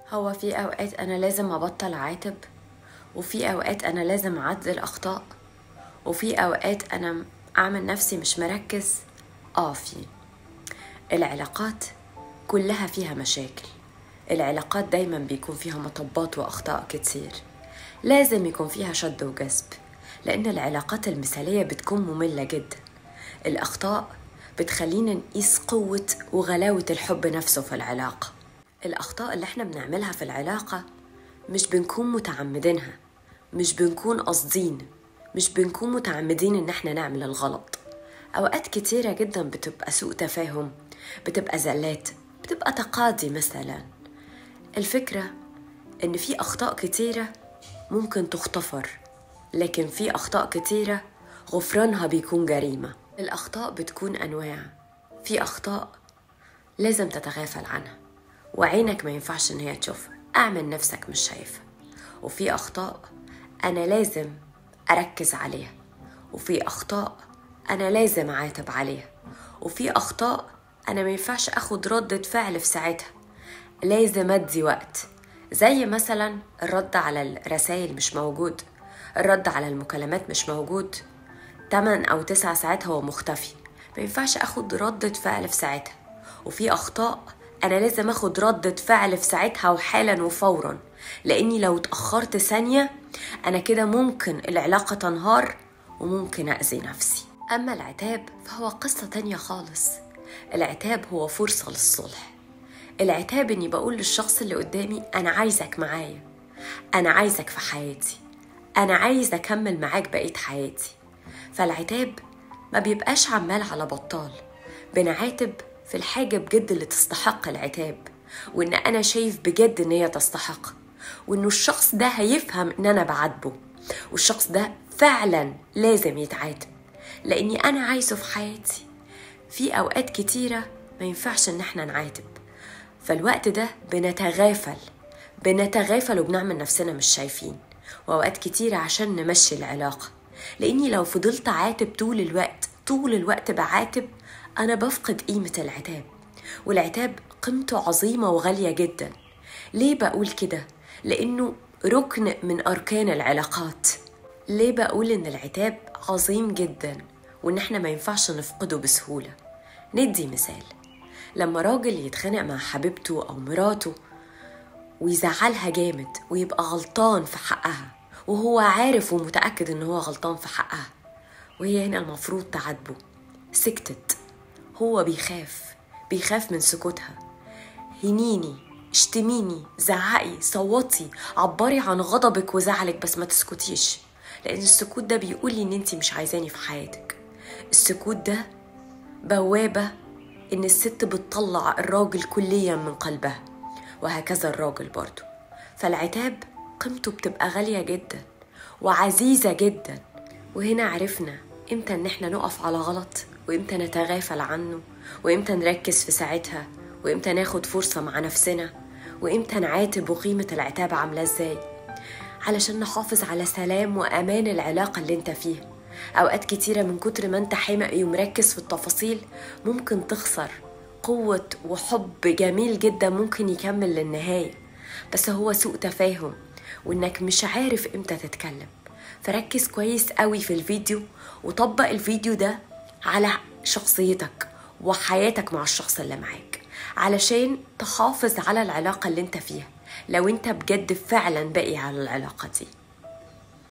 هو في أوقات أنا لازم أبطل أعاتب، وفي أوقات أنا لازم أعدل أخطاء، وفي أوقات أنا أعمل نفسي مش مركز. في العلاقات كلها فيها مشاكل. العلاقات دايما بيكون فيها مطبات وأخطاء كتير، لازم يكون فيها شد وجذب، لأن العلاقات المثالية بتكون مملة جدا. الأخطاء بتخلينا نقيس قوة وغلاوة الحب نفسه في العلاقة. الأخطاء اللي احنا بنعملها في العلاقة مش بنكون متعمدينها، مش بنكون قاصدين، مش بنكون متعمدين ان احنا نعمل الغلط. اوقات كتيرة جدا بتبقى سوء تفاهم، بتبقى زلات، بتبقى تقاضي مثلا. الفكرة ان في اخطاء كتيرة ممكن تغتفر، لكن في اخطاء كتيرة غفرانها بيكون جريمة. الاخطاء بتكون انواع، في اخطاء لازم تتغافل عنها وعينك ما ينفعش ان هي تشوفها، اعمل نفسك مش شايفها. وفي اخطاء انا لازم اركز عليها، وفي اخطاء انا لازم اعاتب عليها، وفي اخطاء انا ما ينفعش اخد ردة فعل في ساعتها، لازم ادي وقت. زي مثلا الرد على الرسائل مش موجود، الرد على المكالمات مش موجود، 8 أو 9 ساعات هو مختفي، ما ينفعش اخد ردة فعل في ساعتها. وفي اخطاء انا لازم اخد ردة فعل في ساعتها وحالا وفورا، لاني لو اتأخرت ثانية انا كده ممكن العلاقة تنهار وممكن اذي نفسي. اما العتاب فهو قصة تانية خالص. العتاب هو فرصة للصلح. العتاب اني بقول للشخص اللي قدامي انا عايزك معايا، انا عايزك في حياتي، انا عايز اكمل معاك بقية حياتي. فالعتاب ما بيبقاش عمال على بطال، بنعاتب في الحاجة بجد اللي تستحق العتاب، وإن أنا شايف بجد إن هي تستحق، وإنه الشخص ده هيفهم إن أنا بعاتبه، والشخص ده فعلا لازم يتعاتب لأني أنا عايزه في حياتي. في أوقات كتيرة ما ينفعش إن احنا نعاتب، فالوقت ده بنتغافل وبنعمل نفسنا مش شايفين، وأوقات كتيرة عشان نمشي العلاقة. لأني لو فضلت عاتب طول الوقت بعاتب، أنا بفقد قيمة العتاب، والعتاب قيمته عظيمة وغالية جدا. ليه بقول كده؟ لأنه ركن من أركان العلاقات. ليه بقول إن العتاب عظيم جدا وإن احنا ما ينفعش نفقده بسهولة؟ ندي مثال، لما راجل يتخانق مع حبيبته أو مراته ويزعلها جامد ويبقى غلطان في حقها، وهو عارف ومتأكد إن هو غلطان في حقها، وهي هنا المفروض تعاتبه، سكتت، هو بيخاف من سكوتها. هنيني، اشتميني، زعقي، صوتي، عبري عن غضبك وزعلك، بس ما تسكتيش، لأن السكوت ده بيقولي إن انتي مش عايزاني في حياتك. السكوت ده بوابة إن الست بتطلع الراجل كليا من قلبها، وهكذا الراجل برضو. فالعتاب قيمته بتبقى غالية جدا وعزيزة جدا. وهنا عرفنا إمتى إن احنا نقف على غلط، وإمتى نتغافل عنه، وإمتى نركز في ساعتها، وإمتى ناخد فرصة مع نفسنا، وإمتى نعاتب، وقيمة العتاب عاملة إزاي، علشان نحافظ على سلام وأمان العلاقة اللي انت فيها. أوقات كتيرة من كتر ما انت حمقي ومركز في التفاصيل ممكن تخسر قوة وحب جميل جدا ممكن يكمل للنهاية، بس هو سوء تفاهم وإنك مش عارف إمتى تتكلم. فركز كويس قوي في الفيديو، وطبق الفيديو ده على شخصيتك وحياتك مع الشخص اللي معاك، علشان تحافظ على العلاقة اللي انت فيها، لو انت بجد فعلا باقي على العلاقة دي.